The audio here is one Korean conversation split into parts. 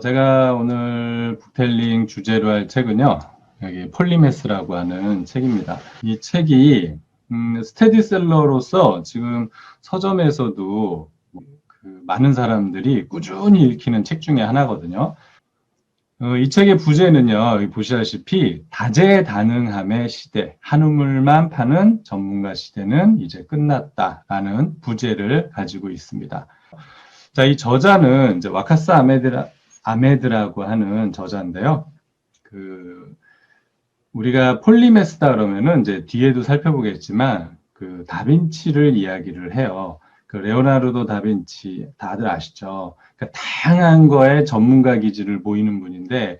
제가 오늘 북텔링 주제로 할 책은요, 여기 폴리메스라고 하는 책입니다. 이 책이, 스테디셀러로서 지금 서점에서도 많은 사람들이 꾸준히 읽히는 책 중에 하나거든요. 이 책의 부제는요, 여기 보시다시피 다재다능함의 시대, 한우물만 파는 전문가 시대는 이제 끝났다라는 부제를 가지고 있습니다. 자, 이 저자는 이제 와카스 아메드라고 하는 저자인데요. 우리가 폴리메스다 그러면은 이제 뒤에도 살펴보겠지만 그 다빈치를 이야기를 해요. 그 레오나르도 다빈치 다들 아시죠? 그러니까 다양한 거에 전문가 기질을 보이는 분인데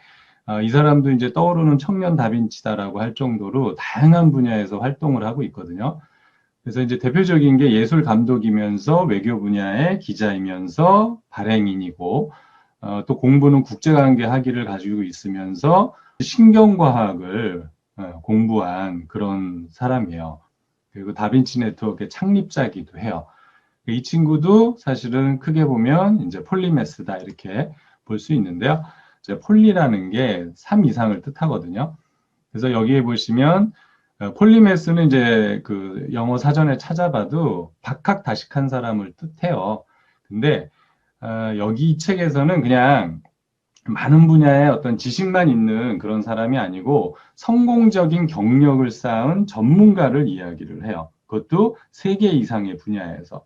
이 사람도 이제 떠오르는 청년 다빈치다라고 할 정도로 다양한 분야에서 활동을 하고 있거든요. 그래서 이제 대표적인 게 예술 감독이면서 외교 분야의 기자이면서 발행인이고 또 공부는 국제관계 학위를 가지고 있으면서 신경과학을 공부한 그런 사람이에요. 그리고 다빈치 네트워크의 창립자이기도 해요. 이 친구도 사실은 크게 보면 이제 폴리메스다 이렇게 볼 수 있는데요. 이제 폴리라는 게 3 이상을 뜻하거든요. 그래서 여기에 보시면 폴리메스는 이제 그 영어 사전에 찾아봐도 박학다식한 사람을 뜻해요. 근데 여기 이 책에서는 그냥 많은 분야의 어떤 지식만 있는 그런 사람이 아니고 성공적인 경력을 쌓은 전문가를 이야기를 해요. 그것도 3개 이상의 분야에서.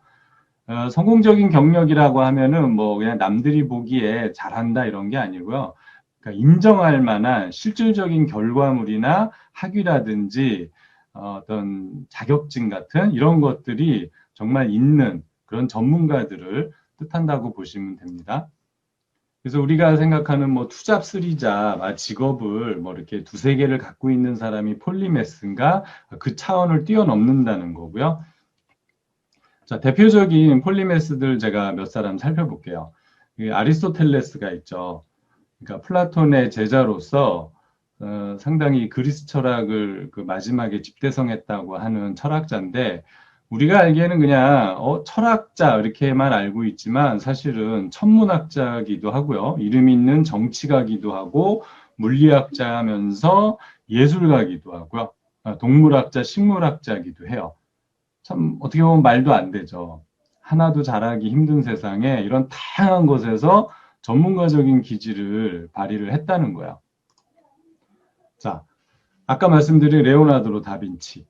성공적인 경력이라고 하면은 뭐 그냥 남들이 보기에 잘한다 이런 게 아니고요. 그러니까 인정할 만한 실질적인 결과물이나 학위라든지 어떤 자격증 같은 이런 것들이 정말 있는 그런 전문가들을 뜻한다고 보시면 됩니다. 그래서 우리가 생각하는 뭐 투잡 쓰리잡 직업을 뭐 이렇게 두세 개를 갖고 있는 사람이 폴리메스인가 그 차원을 뛰어넘는다는 거고요. 자, 대표적인 폴리메스들 제가 몇 사람 살펴볼게요. 아리스토텔레스가 있죠. 그러니까 플라톤의 제자로서 상당히 그리스 철학을 그 마지막에 집대성했다고 하는 철학자인데 우리가 알기에는 그냥 철학자 이렇게만 알고 있지만 사실은 천문학자기도 하고요. 이름 있는 정치가기도 하고 물리학자면서 예술가기도 하고요. 동물학자, 식물학자기도 해요. 참 어떻게 보면 말도 안 되죠. 하나도 잘하기 힘든 세상에 이런 다양한 곳에서 전문가적인 기질을 발휘를 했다는 거야. 자, 아까 말씀드린 레오나르도 다빈치.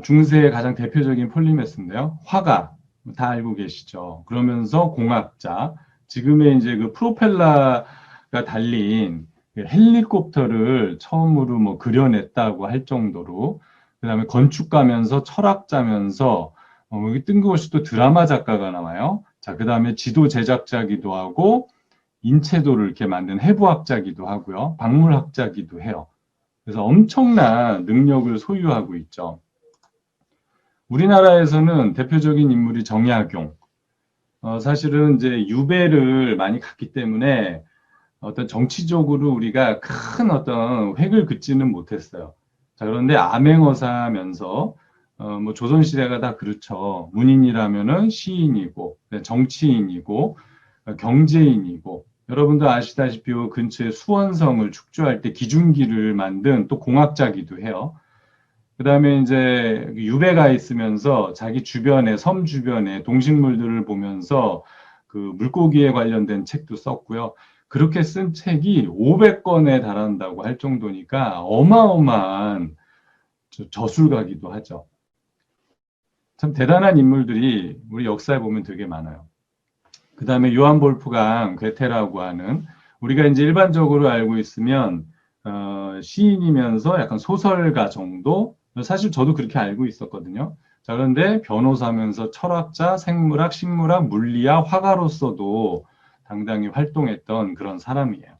중세의 가장 대표적인 폴리메스인데요. 화가 다 알고 계시죠. 그러면서 공학자, 지금의 이제 그 프로펠러가 달린 그 헬리콥터를 처음으로 뭐 그려냈다고 할 정도로, 그 다음에 건축가면서 철학자면서 여기 뜬금없이 또 드라마 작가가 나와요. 자, 그 다음에 지도 제작자기도 하고 인체도를 이렇게 만든 해부학자기도 하고요. 박물학자기도 해요. 그래서 엄청난 능력을 소유하고 있죠. 우리나라에서는 대표적인 인물이 정약용. 사실은 이제 유배를 많이 갔기 때문에 어떤 정치적으로 우리가 큰 어떤 획을 긋지는 못했어요. 자, 그런데 암행어사면서 뭐 조선시대가 다 그렇죠. 문인이라면은 시인이고, 정치인이고, 경제인이고, 여러분도 아시다시피 근처에 수원성을 축조할 때 기중기를 만든 또 공학자기도 해요. 그 다음에 이제 유배가 있으면서 자기 주변에, 섬 주변에 동식물들을 보면서 그 물고기에 관련된 책도 썼고요. 그렇게 쓴 책이 500권에 달한다고 할 정도니까 어마어마한 저술가기도 하죠. 참 대단한 인물들이 우리 역사에 보면 되게 많아요. 그 다음에 요한 볼프강 괴테라고 하는 우리가 이제 일반적으로 알고 있으면 시인이면서 약간 소설가 정도? 사실 저도 그렇게 알고 있었거든요. 자, 그런데 변호사면서 철학자, 생물학, 식물학, 물리학, 화가로서도 당당히 활동했던 그런 사람이에요.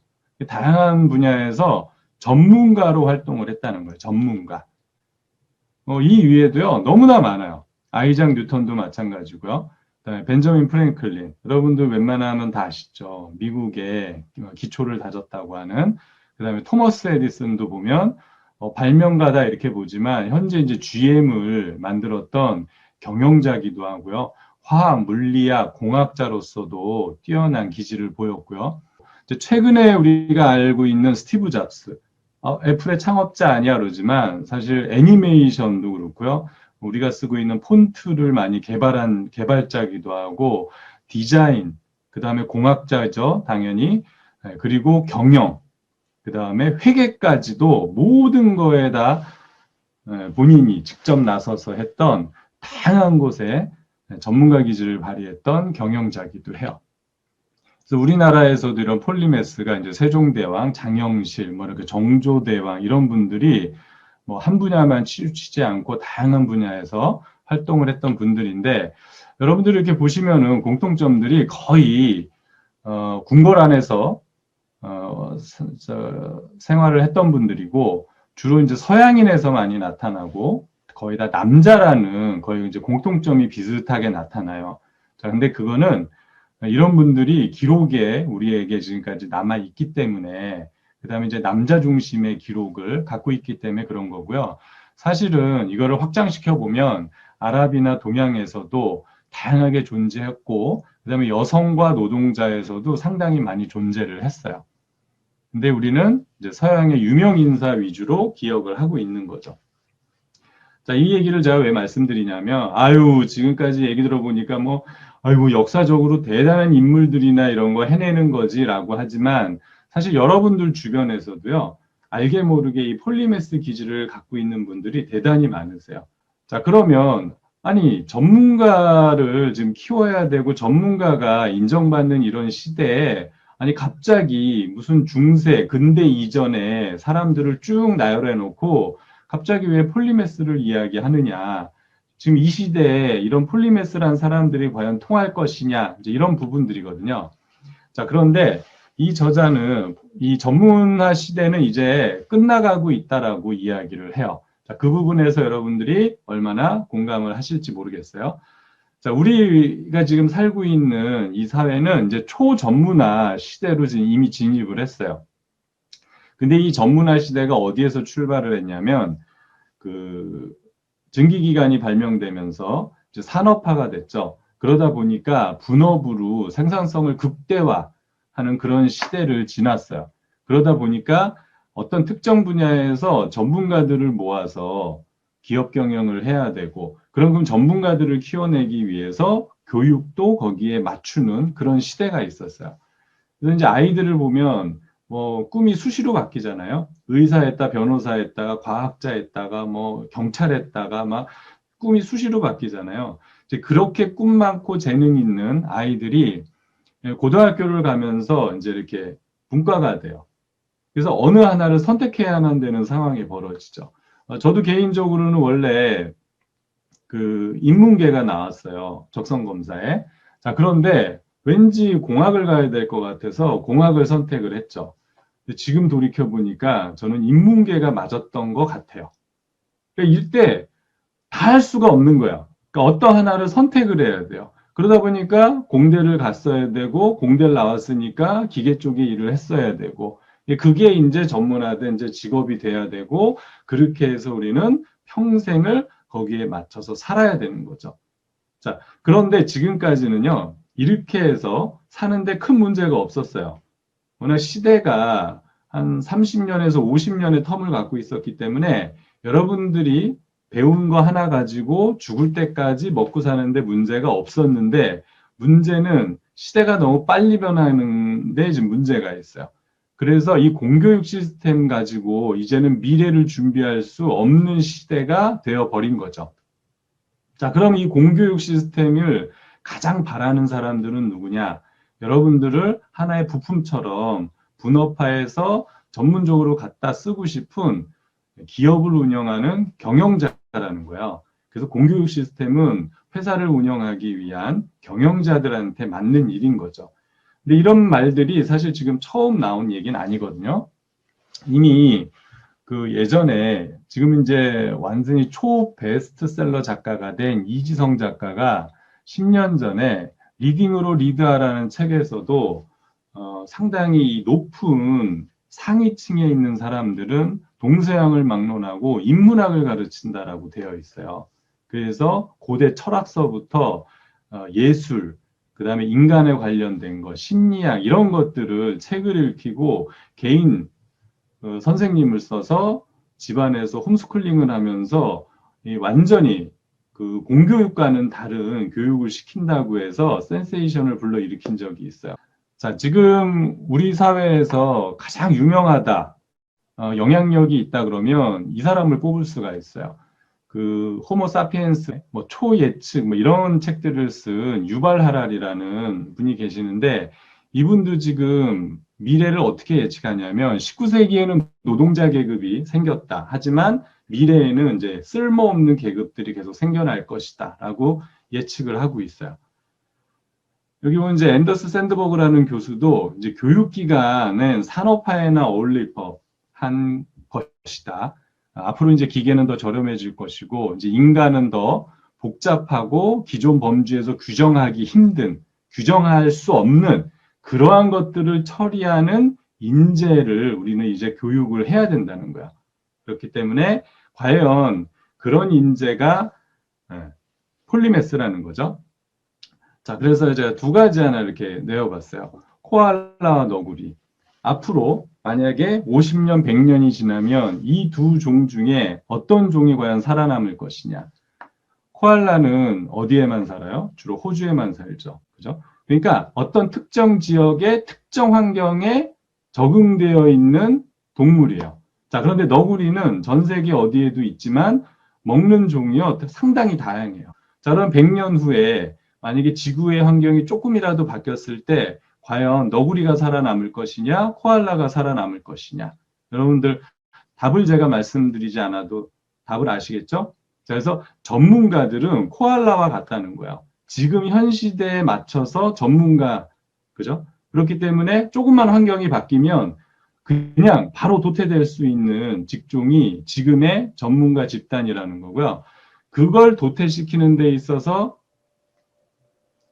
다양한 분야에서 전문가로 활동을 했다는 거예요. 전문가. 이 위에도요, 너무나 많아요. 아이작 뉴턴도 마찬가지고요. 그다음에 벤저민 프랭클린. 여러분들 웬만하면 다 아시죠. 미국의 기초를 다졌다고 하는. 그다음에 토머스 에디슨도 보면 발명가다 이렇게 보지만 현재 이제 GM을 만들었던 경영자기도 하고요. 화학, 물리학, 공학자로서도 뛰어난 기질을 보였고요. 이제 최근에 우리가 알고 있는 스티브 잡스, 애플의 창업자 아니야 그러지만 사실 애니메이션도 그렇고요. 우리가 쓰고 있는 폰트를 많이 개발한 개발자기도 하고 디자인, 그 다음에 공학자죠, 당연히. 그리고 경영, 그 다음에 회계까지도 모든 거에다 본인이 직접 나서서 했던 다양한 곳에 전문가 기질을 발휘했던 경영자기도 해요. 그래서 우리나라에서도 이런 폴리메스가 이제 세종대왕, 장영실, 뭐 이렇게 정조대왕 이런 분들이 뭐 한 분야만 치우치지 않고 다양한 분야에서 활동을 했던 분들인데 여러분들이 이렇게 보시면은 공통점들이 거의 궁궐안에서 생활을 했던 분들이고 주로 이제 서양인에서 많이 나타나고 거의 다 남자라는 거의 이제 공통점이 비슷하게 나타나요. 자, 근데 그거는 이런 분들이 기록에 우리에게 지금까지 남아 있기 때문에 그 다음에 이제 남자 중심의 기록을 갖고 있기 때문에 그런 거고요. 사실은 이거를 확장시켜 보면 아랍이나 동양에서도 다양하게 존재했고 그 다음에 여성과 노동자에서도 상당히 많이 존재를 했어요. 근데 우리는 이제 서양의 유명 인사 위주로 기억을 하고 있는 거죠. 자, 이 얘기를 제가 왜 말씀드리냐면, 지금까지 얘기 들어보니까 역사적으로 대단한 인물들이나 이런 거 해내는 거지라고 하지만, 사실 여러분들 주변에서도요, 알게 모르게 이 폴리메스 기질을 갖고 있는 분들이 대단히 많으세요. 자, 그러면, 전문가를 지금 키워야 되고, 전문가가 인정받는 이런 시대에, 갑자기 무슨 중세, 근대 이전에 사람들을 쭉 나열해 놓고, 갑자기 왜 폴리메스를 이야기하느냐. 지금 이 시대에 이런 폴리메스란 사람들이 과연 통할 것이냐. 이제 이런 부분들이거든요. 자, 그런데 이 저자는 이 전문화 시대는 이제 끝나가고 있다라고 이야기를 해요. 자, 그 부분에서 여러분들이 얼마나 공감을 하실지 모르겠어요. 자, 우리가 지금 살고 있는 이 사회는 이제 초전문화 시대로 지금 이미 진입을 했어요. 근데 이 전문화 시대가 어디에서 출발을 했냐면 그 증기기관이 발명되면서 이제 산업화가 됐죠. 그러다 보니까 분업으로 생산성을 극대화하는 그런 시대를 지났어요. 그러다 보니까 어떤 특정 분야에서 전문가들을 모아서 기업 경영을 해야 되고 그럼 전문가들을 키워내기 위해서 교육도 거기에 맞추는 그런 시대가 있었어요. 그래서 이제 아이들을 보면 꿈이 수시로 바뀌잖아요. 의사했다, 변호사했다가, 과학자했다가, 경찰했다가, 막 꿈이 수시로 바뀌잖아요. 이제 그렇게 꿈 많고 재능 있는 아이들이 고등학교를 가면서 이제 이렇게 분과가 돼요. 그래서 어느 하나를 선택해야만 되는 상황이 벌어지죠. 저도 개인적으로는 원래 그 인문계가 나왔어요. 적성검사에. 자, 그런데 왠지 공학을 가야 될 것 같아서 공학을 선택을 했죠. 지금 돌이켜보니까 저는 인문계가 맞았던 것 같아요. 그러니까 이때 다 할 수가 없는 거야. 그러니까 어떤 하나를 선택을 해야 돼요. 그러다 보니까 공대를 갔어야 되고, 공대를 나왔으니까 기계 쪽에 일을 했어야 되고, 그게 이제 전문화된 이제 직업이 돼야 되고, 그렇게 해서 우리는 평생을 거기에 맞춰서 살아야 되는 거죠. 자, 그런데 지금까지는요, 이렇게 해서 사는데 큰 문제가 없었어요. 워낙 시대가 한 30년에서 50년의 텀을 갖고 있었기 때문에 여러분들이 배운 거 하나 가지고 죽을 때까지 먹고 사는데 문제가 없었는데 문제는 시대가 너무 빨리 변하는데 지금 문제가 있어요. 그래서 이 공교육 시스템 가지고 이제는 미래를 준비할 수 없는 시대가 되어버린 거죠. 자, 그럼 이 공교육 시스템을 가장 바라는 사람들은 누구냐? 여러분들을 하나의 부품처럼 분업화해서 전문적으로 갖다 쓰고 싶은 기업을 운영하는 경영자라는 거예요. 그래서 공교육 시스템은 회사를 운영하기 위한 경영자들한테 맞는 일인 거죠. 근데 이런 말들이 사실 지금 처음 나온 얘기는 아니거든요. 이미 그 예전에 지금 이제 완전히 초 베스트셀러 작가가 된 이지성 작가가 10년 전에 리딩으로 리드하라는 책에서도 상당히 높은 상위층에 있는 사람들은 동서양을 막론하고 인문학을 가르친다라고 되어 있어요. 그래서 고대 철학서부터 예술, 그 그 다음에 인간에 관련된 것, 심리학 이런 것들을 책을 읽히고 개인 선생님을 써서 집안에서 홈스쿨링을 하면서 완전히 그 공교육과는 다른 교육을 시킨다고 해서 센세이션을 불러일으킨 적이 있어요. 자, 지금 우리 사회에서 가장 유명하다, 영향력이 있다 그러면 이 사람을 꼽을 수가 있어요. 그 호모 사피엔스, 뭐 초예측, 뭐 이런 책들을 쓴 유발 하랄이라는 분이 계시는데 이분도 지금 미래를 어떻게 예측하냐면 19세기에는 노동자 계급이 생겼다. 하지만 미래에는 이제 쓸모없는 계급들이 계속 생겨날 것이다. 라고 예측을 하고 있어요. 여기 보면 이제 앤더스 샌드버그라는 교수도 이제 교육기관은 산업화에나 어울릴 법한 것이다. 앞으로 이제 기계는 더 저렴해질 것이고, 이제 인간은 더 복잡하고 기존 범주에서 규정하기 힘든, 규정할 수 없는 그러한 것들을 처리하는 인재를 우리는 이제 교육을 해야 된다는 거야. 그렇기 때문에 과연 그런 인재가 폴리메스라는 거죠. 자, 그래서 제가 두 가지 하나 이렇게 내어봤어요. 코알라와 너구리. 앞으로 만약에 50년, 100년이 지나면 이 두 종 중에 어떤 종이 과연 살아남을 것이냐. 코알라는 어디에만 살아요? 주로 호주에만 살죠. 그죠? 그러니까 어떤 특정 지역의 특정 환경에 적응되어 있는 동물이에요. 자, 그런데 너구리는 전 세계 어디에도 있지만 먹는 종이요 상당히 다양해요. 자, 그럼 100년 후에 만약에 지구의 환경이 조금이라도 바뀌었을 때 과연 너구리가 살아남을 것이냐, 코알라가 살아남을 것이냐. 여러분들 답을 제가 말씀드리지 않아도 답을 아시겠죠? 자, 그래서 전문가들은 코알라와 같다는 거예요. 지금 현 시대에 맞춰서 전문가, 그죠? 그렇기 때문에 조금만 환경이 바뀌면 그냥 바로 도태될 수 있는 직종이 지금의 전문가 집단이라는 거고요. 그걸 도태시키는 데 있어서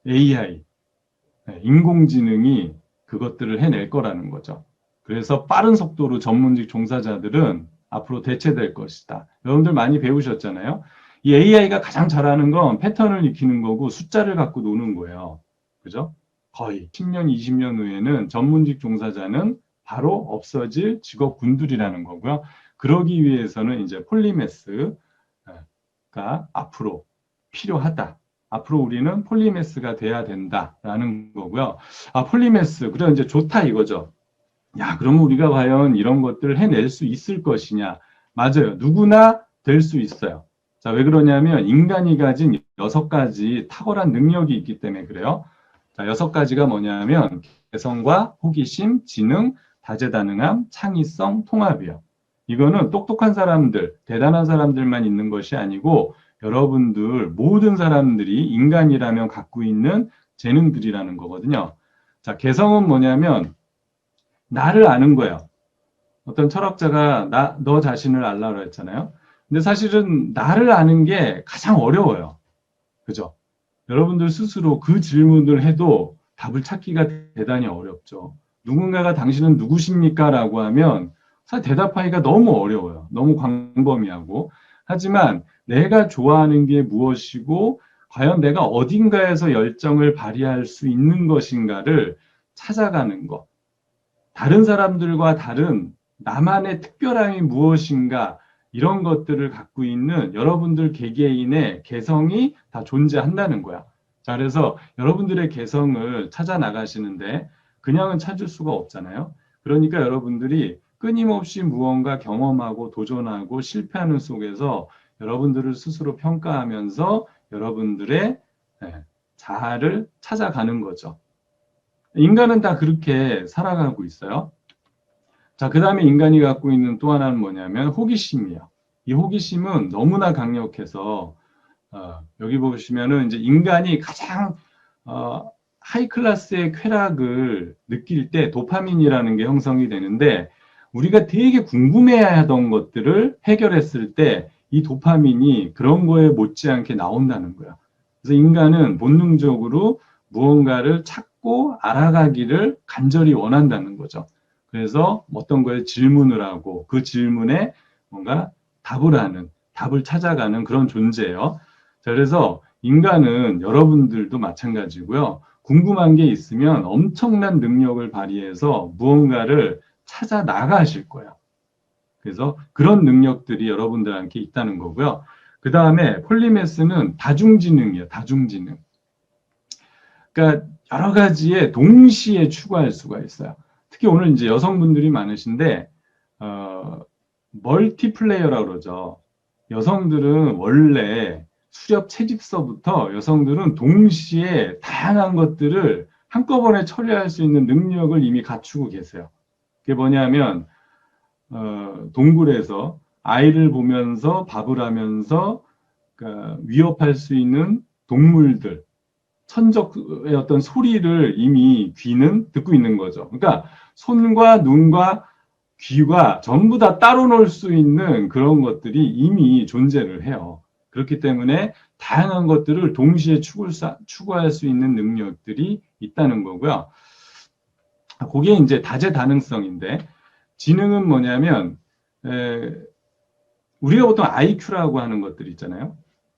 AI, 인공지능이 그것들을 해낼 거라는 거죠. 그래서 빠른 속도로 전문직 종사자들은 앞으로 대체될 것이다. 여러분들 많이 배우셨잖아요. 이 AI가 가장 잘하는 건 패턴을 익히는 거고 숫자를 갖고 노는 거예요. 그죠? 거의 10년, 20년 후에는 전문직 종사자는 바로 없어질 직업군들이라는 거고요. 그러기 위해서는 이제 폴리메스가 앞으로 필요하다. 앞으로 우리는 폴리메스가 돼야 된다라는 거고요. 아, 폴리메스. 그래, 이제 좋다 이거죠. 야, 그러면 우리가 과연 이런 것들을 해낼 수 있을 것이냐. 맞아요. 누구나 될 수 있어요. 자, 왜 그러냐면 인간이 가진 6가지 탁월한 능력이 있기 때문에 그래요. 자, 6가지가 뭐냐면 개성과 호기심, 지능, 다재다능함, 창의성, 통합이요. 이거는 똑똑한 사람들, 대단한 사람들만 있는 것이 아니고 여러분들 모든 사람들이 인간이라면 갖고 있는 재능들이라는 거거든요. 자, 개성은 뭐냐면 나를 아는 거예요. 어떤 철학자가 너 자신을 알라고 했잖아요. 근데 사실은 나를 아는 게 가장 어려워요. 그죠? 여러분들 스스로 그 질문을 해도 답을 찾기가 대단히 어렵죠. 누군가가 당신은 누구십니까? 라고 하면 사실 대답하기가 너무 어려워요. 너무 광범위하고. 하지만 내가 좋아하는 게 무엇이고 과연 내가 어딘가에서 열정을 발휘할 수 있는 것인가를 찾아가는 것. 다른 사람들과 다른 나만의 특별함이 무엇인가 이런 것들을 갖고 있는 여러분들 개개인의 개성이 다 존재한다는 거야. 자, 그래서 여러분들의 개성을 찾아 나가시는데 그냥은 찾을 수가 없잖아요. 그러니까 여러분들이 끊임없이 무언가 경험하고 도전하고 실패하는 속에서 여러분들을 스스로 평가하면서 여러분들의 자아를 찾아가는 거죠. 인간은 다 그렇게 살아가고 있어요. 자, 그 다음에 인간이 갖고 있는 또 하나는 뭐냐면 호기심이에요. 이 호기심은 너무나 강력해서 여기 보시면은 이제 인간이 가장 하이 클래스의 쾌락을 느낄 때 도파민이라는 게 형성이 되는데 우리가 되게 궁금해하던 것들을 해결했을 때 이 도파민이 그런 거에 못지않게 나온다는 거야. 그래서 인간은 본능적으로 무언가를 찾고 알아가기를 간절히 원한다는 거죠. 그래서 어떤 거에 질문을 하고 그 질문에 뭔가 답을 하는, 답을 찾아가는 그런 존재예요. 자, 그래서 인간은 여러분들도 마찬가지고요. 궁금한 게 있으면 엄청난 능력을 발휘해서 무언가를 찾아 나가실 거예요. 그래서 그런 능력들이 여러분들한테 있다는 거고요. 그 다음에 폴리매스는 다중지능이에요. 다중지능. 그러니까 여러 가지에 동시에 추구할 수가 있어요. 특히 오늘 이제 여성분들이 많으신데 멀티플레이어라고 그러죠. 여성들은 원래 수렵 채집서부터 여성들은 동시에 다양한 것들을 한꺼번에 처리할 수 있는 능력을 이미 갖추고 계세요. 그게 뭐냐면 동굴에서 아이를 보면서 밥을 하면서 그러니까 위협할 수 있는 동물들, 천적의 어떤 소리를 이미 귀는 듣고 있는 거죠. 그러니까 손과 눈과 귀가 전부 다 따로 놀 수 있는 그런 것들이 이미 존재를 해요. 그렇기 때문에 다양한 것들을 동시에 추구할 수 있는 능력들이 있다는 거고요. 그게 이제 다재다능성인데, 지능은 뭐냐면 우리가 보통 IQ라고 하는 것들 있잖아요.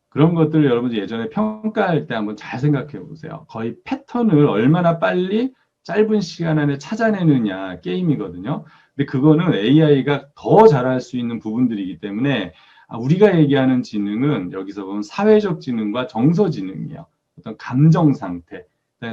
그런 것들 여러분 예전에 평가할 때 한번 잘 생각해 보세요. 거의 패턴을 얼마나 빨리 짧은 시간 안에 찾아내느냐 게임이거든요. 근데 그거는 AI가 더 잘할 수 있는 부분들이기 때문에 우리가 얘기하는 지능은 여기서 보면 사회적 지능과 정서 지능이에요. 어떤 감정 상태,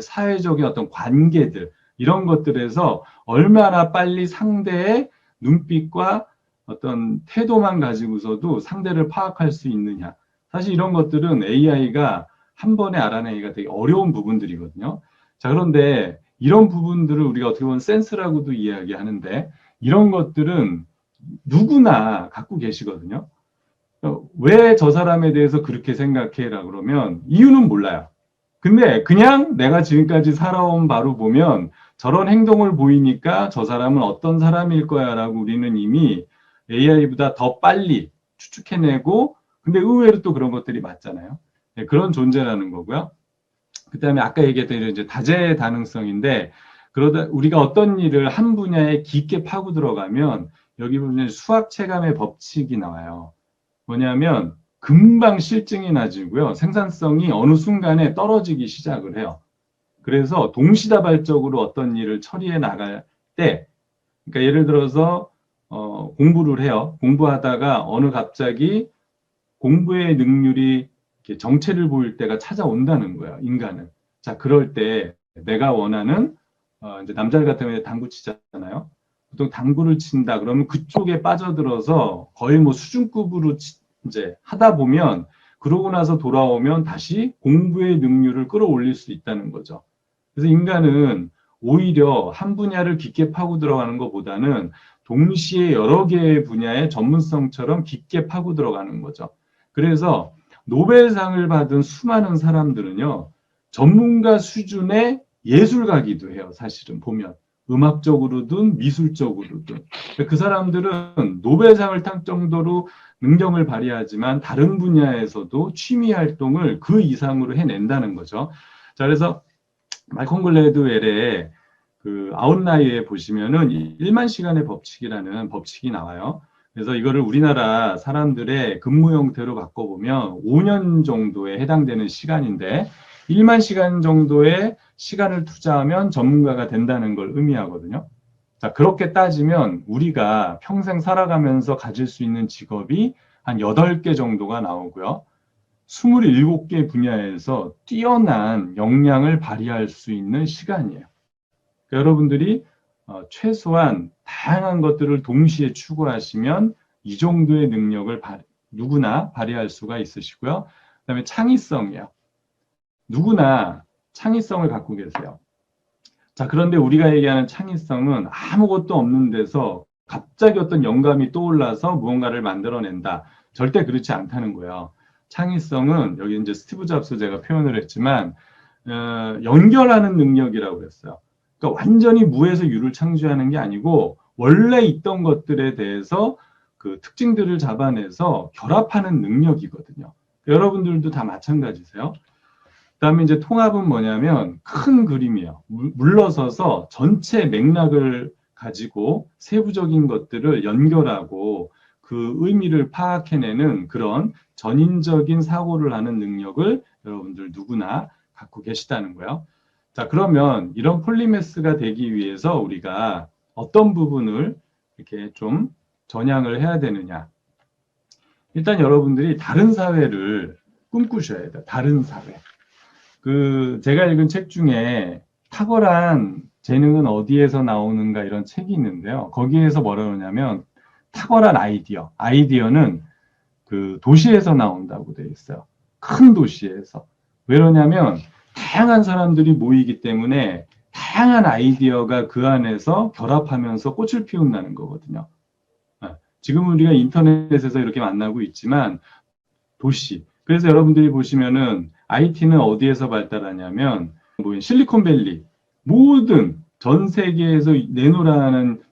사회적인 어떤 관계들 이런 것들에서 얼마나 빨리 상대의 눈빛과 어떤 태도만 가지고서도 상대를 파악할 수 있느냐. 사실 이런 것들은 AI가 한 번에 알아내기가 되게 어려운 부분들이거든요. 자, 그런데 이런 부분들을 우리가 어떻게 보면 센스라고도 이야기하는데 이런 것들은 누구나 갖고 계시거든요. 왜 저 사람에 대해서 그렇게 생각해? 라 그러면 이유는 몰라요. 근데 그냥 내가 지금까지 살아온 바로 보면 저런 행동을 보이니까 저 사람은 어떤 사람일 거야 라고 우리는 이미 AI보다 더 빨리 추측해내고 근데 의외로 또 그런 것들이 맞잖아요. 네, 그런 존재라는 거고요. 그 다음에 아까 얘기했던 이제 다재다능성인데 그러다 우리가 어떤 일을 한 분야에 깊게 파고 들어가면 여기 보면 수학 체감의 법칙이 나와요. 뭐냐면 금방 실증이 나지고요. 생산성이 어느 순간에 떨어지기 시작을 해요. 그래서 동시다발적으로 어떤 일을 처리해 나갈 때 그러니까 예를 들어서 공부를 해요. 공부하다가 어느 갑자기 공부의 능률이 정체를 보일 때가 찾아온다는 거예요. 인간은. 자, 그럴 때 내가 원하는 이제 남자 같으면 당구 치잖아요. 보통 당구를 친다 그러면 그쪽에 빠져들어서 거의 뭐 수준급으로 이제 하다 보면 그러고 나서 돌아오면 다시 공부의 능률을 끌어올릴 수 있다는 거죠. 그래서 인간은 오히려 한 분야를 깊게 파고 들어가는 것보다는 동시에 여러 개의 분야의 전문성처럼 깊게 파고 들어가는 거죠. 그래서 노벨상을 받은 수많은 사람들은요, 전문가 수준의 예술가기도 해요, 사실은 보면. 음악적으로든 미술적으로든. 그 사람들은 노벨상을 탈 정도로 능력을 발휘하지만 다른 분야에서도 취미 활동을 그 이상으로 해낸다는 거죠. 자, 그래서 말콤 글래드웰의 그 아웃라이어에 보시면은 1만 시간의 법칙이라는 법칙이 나와요. 그래서 이거를 우리나라 사람들의 근무 형태로 바꿔보면 5년 정도에 해당되는 시간인데 1만 시간 정도의 시간을 투자하면 전문가가 된다는 걸 의미하거든요. 자, 그렇게 따지면 우리가 평생 살아가면서 가질 수 있는 직업이 한 8개 정도가 나오고요. 27개 분야에서 뛰어난 역량을 발휘할 수 있는 시간이에요. 그러니까 여러분들이 최소한 다양한 것들을 동시에 추구하시면 이 정도의 능력을 누구나 발휘할 수가 있으시고요. 그 다음에 창의성이요. 누구나 창의성을 갖고 계세요. 자, 그런데 우리가 얘기하는 창의성은 아무것도 없는 데서 갑자기 어떤 영감이 떠올라서 무언가를 만들어낸다. 절대 그렇지 않다는 거예요. 창의성은 여기 이제 스티브 잡스 제가 표현을 했지만 연결하는 능력이라고 그랬어요. 그러니까 완전히 무에서 유를 창조하는 게 아니고 원래 있던 것들에 대해서 그 특징들을 잡아내서 결합하는 능력이거든요. 여러분들도 다 마찬가지세요. 그다음에 이제 통합은 뭐냐면 큰 그림이에요. 물러서서 전체 맥락을 가지고 세부적인 것들을 연결하고 그 의미를 파악해내는 그런 전인적인 사고를 하는 능력을 여러분들 누구나 갖고 계시다는 거예요. 자, 그러면 이런 폴리매스가 되기 위해서 우리가 어떤 부분을 이렇게 좀 전향을 해야 되느냐. 일단 여러분들이 다른 사회를 꿈꾸셔야 돼요. 다른 사회. 제가 읽은 책 중에 탁월한 재능은 어디에서 나오는가 이런 책이 있는데요. 거기에서 뭐라 그러냐면 탁월한 아이디어. 아이디어는 도시에서 나온다고 되어 있어요. 큰 도시에서. 왜 그러냐면 다양한 사람들이 모이기 때문에 다양한 아이디어가 그 안에서 결합하면서 꽃을 피운다는 거거든요. 지금 우리가 인터넷에서 이렇게 만나고 있지만 도시. 그래서 여러분들이 보시면은 IT는 어디에서 발달하냐면 실리콘밸리. 모든 전 세계에서 내노라는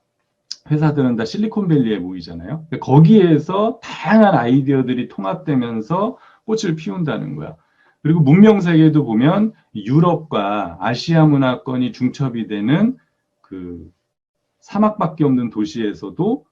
회사들은 다 실리콘밸리에 모이잖아요. 거기에서 다양한 아이디어들이 통합되면서 꽃을 피운다는 거야. 그리고 문명 세계도 보면 유럽과 아시아 문화권이 중첩이 되는 사막밖에 없는 도시에서도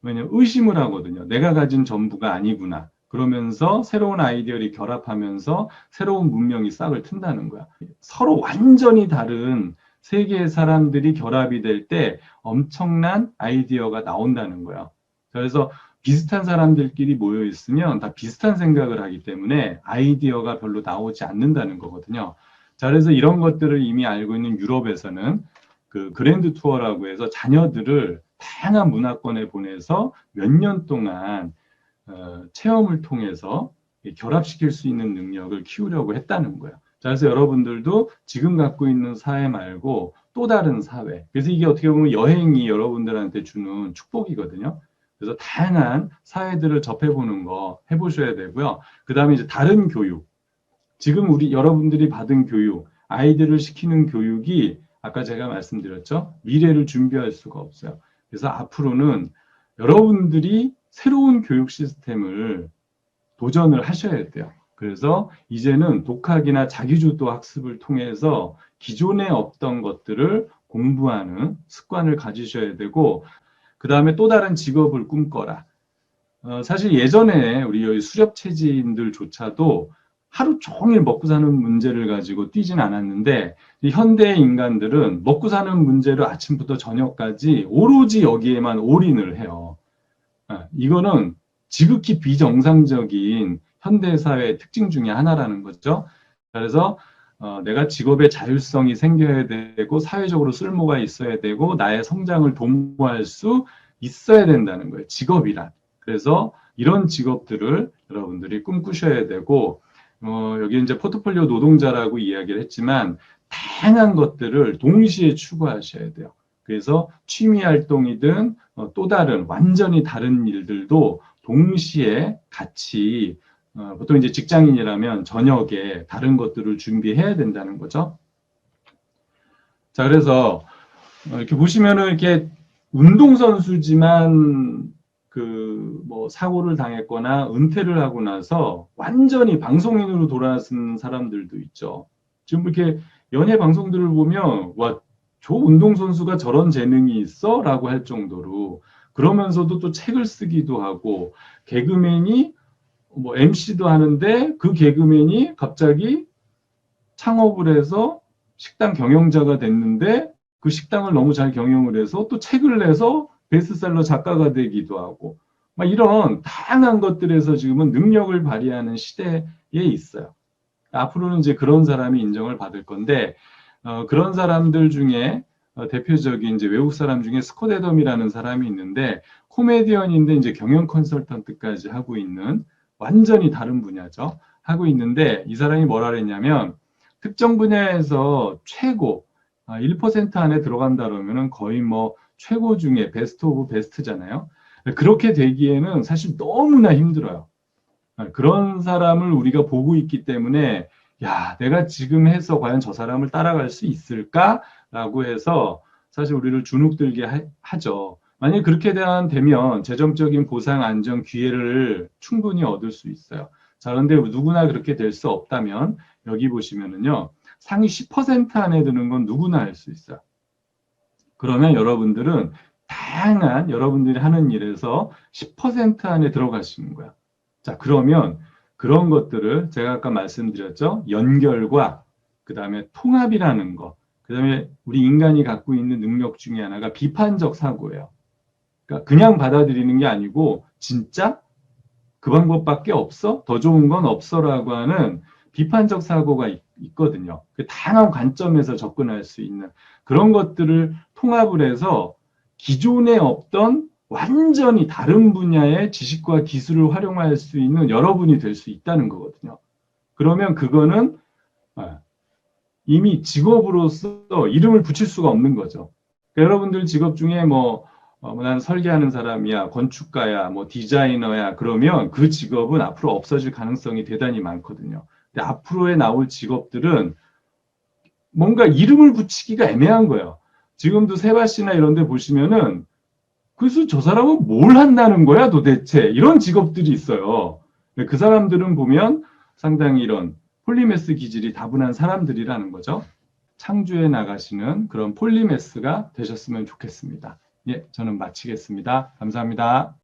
왜냐면 의심을 하거든요. 내가 가진 전부가 아니구나. 그러면서 새로운 아이디어를 결합하면서 새로운 문명이 싹을 튼다는 거야. 서로 완전히 다른 세계의 사람들이 결합이 될 때 엄청난 아이디어가 나온다는 거야. 그래서 비슷한 사람들끼리 모여 있으면 다 비슷한 생각을 하기 때문에 아이디어가 별로 나오지 않는다는 거거든요. 자, 그래서 이런 것들을 이미 알고 있는 유럽에서는 그랜드 투어라고 해서 자녀들을 다양한 문화권에 보내서 몇 년 동안 체험을 통해서 결합시킬 수 있는 능력을 키우려고 했다는 거예요. 자, 그래서 여러분들도 지금 갖고 있는 사회 말고 또 다른 사회. 그래서 이게 어떻게 보면 여행이 여러분들한테 주는 축복이거든요. 그래서 다양한 사회들을 접해보는 거 해보셔야 되고요. 그 다음에 이제 다른 교육. 지금 여러분들이 받은 교육, 아이들을 시키는 교육이 아까 제가 말씀드렸죠. 미래를 준비할 수가 없어요. 그래서 앞으로는 여러분들이 새로운 교육 시스템을 도전을 하셔야 돼요. 그래서 이제는 독학이나 자기주도 학습을 통해서 기존에 없던 것들을 공부하는 습관을 가지셔야 되고, 그 다음에 또 다른 직업을 꿈꿔라. 사실 예전에 우리 여기 수렵체질인들조차도 하루 종일 먹고 사는 문제를 가지고 뛰진 않았는데, 현대 인간들은 먹고 사는 문제를 아침부터 저녁까지 오로지 여기에만 올인을 해요. 이거는 지극히 비정상적인 현대사회의 특징 중에 하나라는 거죠. 그래서 내가 직업의 자율성이 생겨야 되고 사회적으로 쓸모가 있어야 되고 나의 성장을 도모할 수 있어야 된다는 거예요. 직업이란. 그래서 이런 직업들을 여러분들이 꿈꾸셔야 되고 여기 이제 포트폴리오 노동자라고 이야기를 했지만 다양한 것들을 동시에 추구하셔야 돼요. 그래서 취미 활동이든 또 다른 완전히 다른 일들도 동시에 같이 보통 이제 직장인이라면 저녁에 다른 것들을 준비해야 된다는 거죠. 자, 그래서 이렇게 보시면은 이렇게 운동선수지만 뭐 사고를 당했거나 은퇴를 하고 나서 완전히 방송인으로 돌아선 사람들도 있죠. 지금 이렇게 연예 방송들을 보면 와, 저 운동선수가 저런 재능이 있어? 라고 할 정도로 그러면서도 또 책을 쓰기도 하고 개그맨이 뭐 MC도 하는데 그 개그맨이 갑자기 창업을 해서 식당 경영자가 됐는데 그 식당을 너무 잘 경영을 해서 또 책을 내서 베스트셀러 작가가 되기도 하고 막 이런 다양한 것들에서 지금은 능력을 발휘하는 시대에 있어요. 앞으로는 이제 그런 사람이 인정을 받을 건데 그런 사람들 중에 대표적인 이제 외국 사람 중에 스콧 애덤이라는 사람이 있는데 코미디언인데 이제 경영 컨설턴트까지 하고 있는 완전히 다른 분야죠. 하고 있는데 이 사람이 뭐라 그랬냐면 특정 분야에서 최고 1% 안에 들어간다 그러면은 거의 뭐 최고 중에 베스트 오브 베스트잖아요. 그렇게 되기에는 사실 너무나 힘들어요. 그런 사람을 우리가 보고 있기 때문에 야, 내가 지금 해서 과연 저 사람을 따라갈 수 있을까라고 해서 사실 우리를 주눅들게 하죠. 만약에 그렇게 되면 재정적인 보상, 안정, 기회를 충분히 얻을 수 있어요. 자, 그런데 누구나 그렇게 될 수 없다면 여기 보시면은요. 상위 10% 안에 드는 건 누구나 할 수 있어요. 그러면 여러분들은 다양한 여러분들이 하는 일에서 10% 안에 들어가시는 거야. 자, 그러면 그런 것들을 제가 아까 말씀드렸죠. 연결과 그 다음에 통합이라는 거, 그 다음에 우리 인간이 갖고 있는 능력 중에 하나가 비판적 사고예요. 그러니까 그냥 받아들이는 게 아니고 진짜 그 방법밖에 없어? 더 좋은 건 없어라고 하는 비판적 사고가 있거든요. 그 다양한 관점에서 접근할 수 있는 그런 것들을 통합을 해서 기존에 없던 완전히 다른 분야의 지식과 기술을 활용할 수 있는 여러분이 될 수 있다는 거거든요. 그러면 그거는 이미 직업으로서 이름을 붙일 수가 없는 거죠. 그러니까 여러분들 직업 중에 난 설계하는 사람이야, 건축가야, 디자이너야, 그러면 그 직업은 앞으로 없어질 가능성이 대단히 많거든요. 근데 앞으로에 나올 직업들은 뭔가 이름을 붙이기가 애매한 거예요. 지금도 세바씨나 이런 데 보시면은, 그래서 저 사람은 뭘 한다는 거야 도대체? 이런 직업들이 있어요. 그 사람들은 보면 상당히 이런 폴리메스 기질이 다분한 사람들이라는 거죠. 창조해 나가시는 그런 폴리메스가 되셨으면 좋겠습니다. 예, 저는 마치겠습니다. 감사합니다.